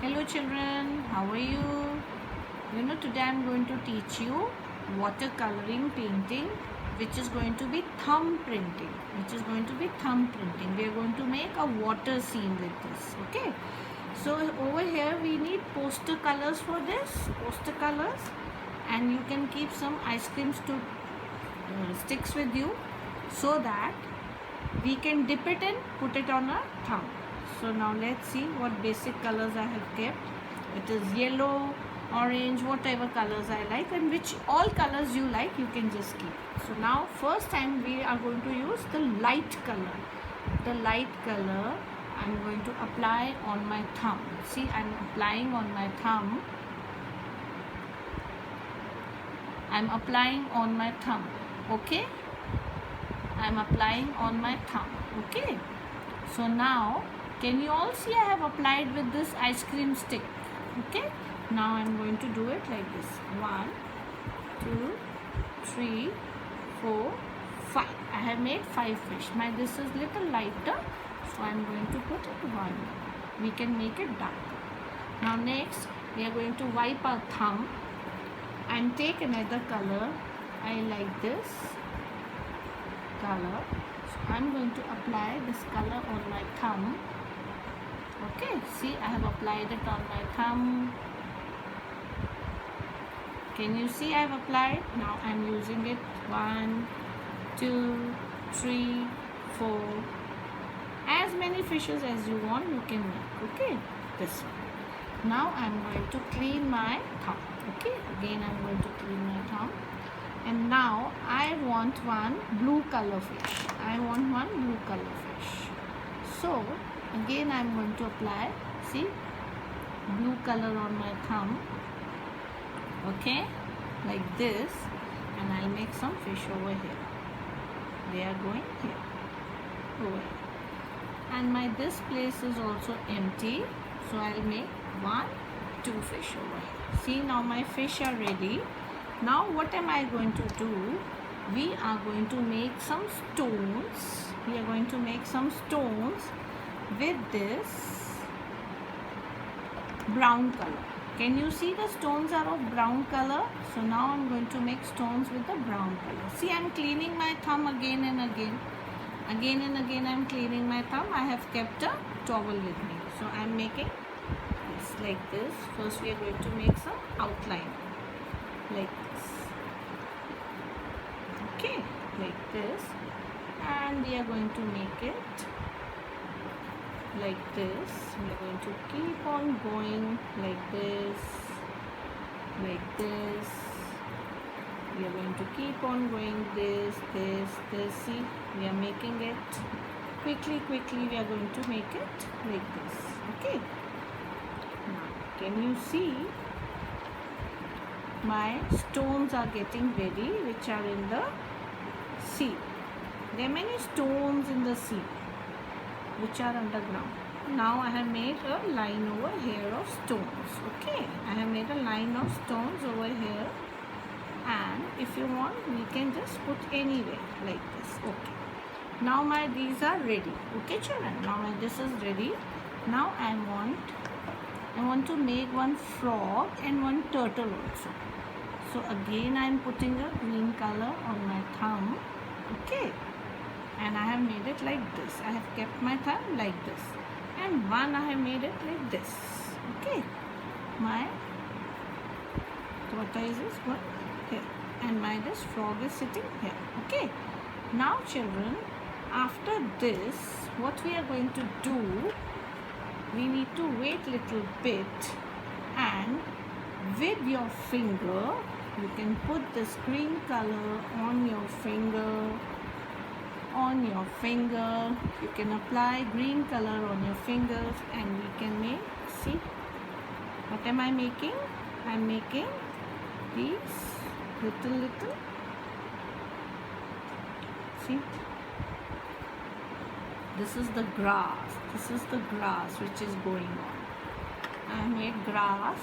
Hello children, how are you? Today I'm going to teach you watercoloring painting, which is going to be thumb printing. We are going to make a water scene with this. Okay. So over here we need poster colors for this. Poster colors, and you can keep some ice creams to sticks with you, so that we can dip it and put it on a thumb. So now let's see what basic colors I have kept. It is yellow, orange, whatever colors I like, and which all colors you like you can just keep. So now first time we are going to use the light color. The light color I'm going to apply on my thumb. See, I'm applying on my thumb. I'm applying on my thumb. Okay, I'm applying on my thumb. Okay, so now can you all see I have applied with this ice cream stick? Okay, now I'm going to do it like this. 1, 2, 3, 4, 5. I have made 5 fish. My this is little lighter, so I'm going to put it 1. We can make it darker. Now next we are going to wipe our thumb and take another color. I like this color, so I'm going to apply this color on my thumb. Okay, see, I have applied it on my thumb. Can you see I have applied? Now I'm using it. 1, 2, 3, 4. As many fishes as you want you can make. Okay, this one. Now I'm going to clean my thumb. Okay, again I'm going to clean my thumb. And now I want one blue color fish. So again I'm going to apply, see, blue color on my thumb. Okay, like this, and I'll make some fish over here. They are going here, over here. And my this place is also empty, so I'll make 1, 2 fish over here. See, now my fish are ready. Now what am I going to do? We are going to make some stones. With this brown color. Can you see the stones are of brown color? So now I'm going to make stones with the brown color. See, I'm cleaning my thumb again and again. Again and again I'm cleaning my thumb. I have kept a towel with me. So I'm making this like this. First we are going to make some outline like this. Okay, like this. And we are going to make it like this. We are going to keep on going like this, like this. We are going to keep on going this. See, we are making it quickly. We are going to make it like this. Okay. Now, can you see my stones are getting ready, which are in the sea. There are many stones in the sea which are underground. Now I have made a line over here of stones. Okay, I have made a line of stones over here, and if you want we can just put anywhere like this. Okay, now my these are ready. Okay children, now my this is ready. Now I want to make one frog and one turtle also. So again I am putting a green color on my thumb. Okay, and I have made it like this. I have kept my thumb like this, and one I have made it like this. Okay, my tortoise is going here, and my this frog is sitting here. Okay, now children, after this what we are going to do, we need to wait little bit, and with your finger you can put this green color on your finger. You can apply green color on your fingers, and we can make, see, what am I making? I am making these little, see, this is the grass which is going on. I made grass.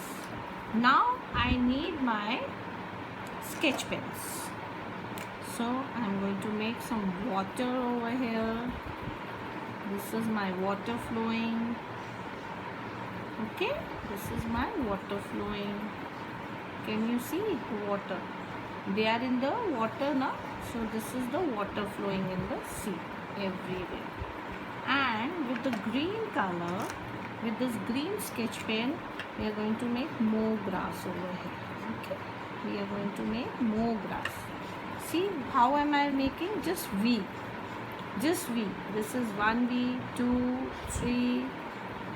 Now I need my sketch pens. So I'm going to make some water over here. This is my water flowing. Okay, this is my water flowing. Can you see water? They are in the water now. So this is the water flowing in the sea everywhere. And with the green color, with this green sketch pen, we are going to make more grass over here. Okay, we are going to make more grass. See how am I making? Just V. Just V. This is 1V, 2, 3,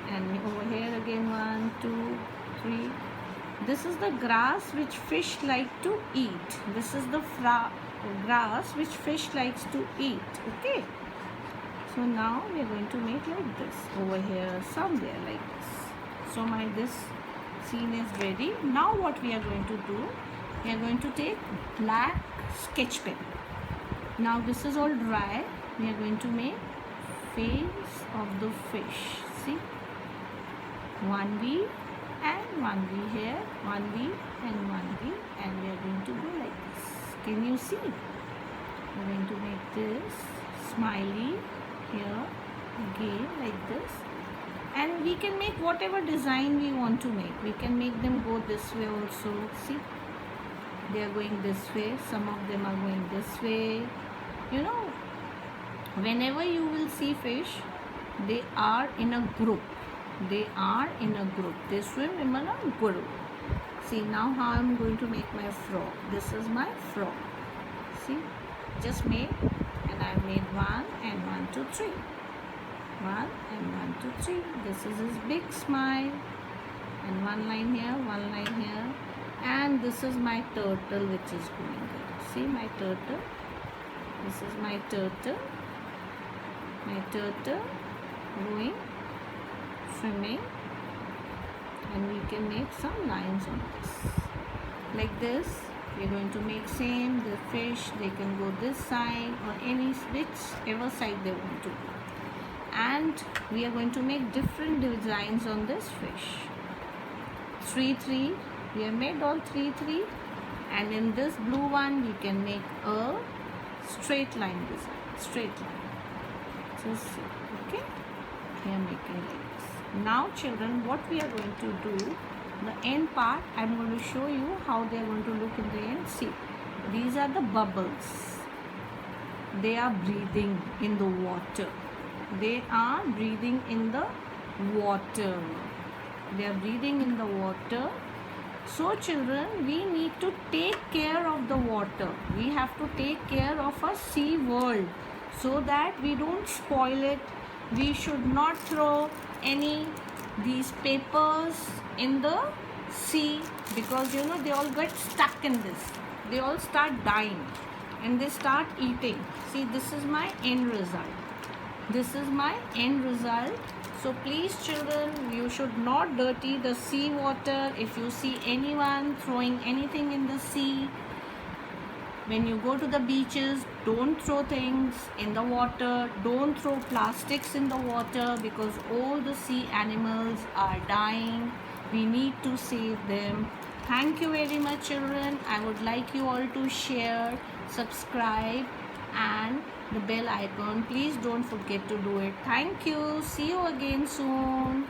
and over here again 1, 2, 3. This is the grass which fish like to eat. This is the grass which fish likes to eat. Okay. So now we are going to make like this over here somewhere like this. So this scene is ready. Now what we are going to do? We are going to take black sketch pen. Now this is all dry. We are going to make face of the fish. See, 1V and 1V here, 1V and 1V, and we are going to go like this. Can you see? We are going to make this smiley here again like this, and we can make whatever design we want to make. We can make them go this way also. See, they are going this way, some of them are going this way. You know, whenever you will see fish, they are in a group. They are in a group. They swim in a group. See now how I am going to make my frog. This is my frog. See, just made, and I made 1 and 1, 2, 3. 1 and 1, 2, 3. This is his big smile. And one line here, one line here. And this is my turtle which is going there. See my turtle. This is my turtle. My turtle going, swimming. And we can make some lines on this. Like this. We are going to make same. The fish, they can go this side or whichever side they want to go. And we are going to make different designs on this fish. 3, 3. We have made all 3, 3. And in this blue one, we can make a straight line design. Straight line. So see, okay? We are making like this. Now children, what we are going to do, the end part, I am going to show you how they are going to look in the end. See, these are the bubbles. They are breathing in the water. They are breathing in the water. They are breathing in the water. So children, we need to take care of the water. We have to take care of our sea world so that we don't spoil it. We should not throw these papers in the sea, because you know they all get stuck in this. They all start dying and they start eating. See, this is my end result. This is my end result. So please children, you should not dirty the sea water. If you see anyone throwing anything in the sea, when you go to the beaches, don't throw things in the water. Don't throw plastics in the water, because all the sea animals are dying. We need to save them. Thank you very much children. I would like you all to share, subscribe and the bell icon. Please don't forget to do it. Thank you. See you again soon.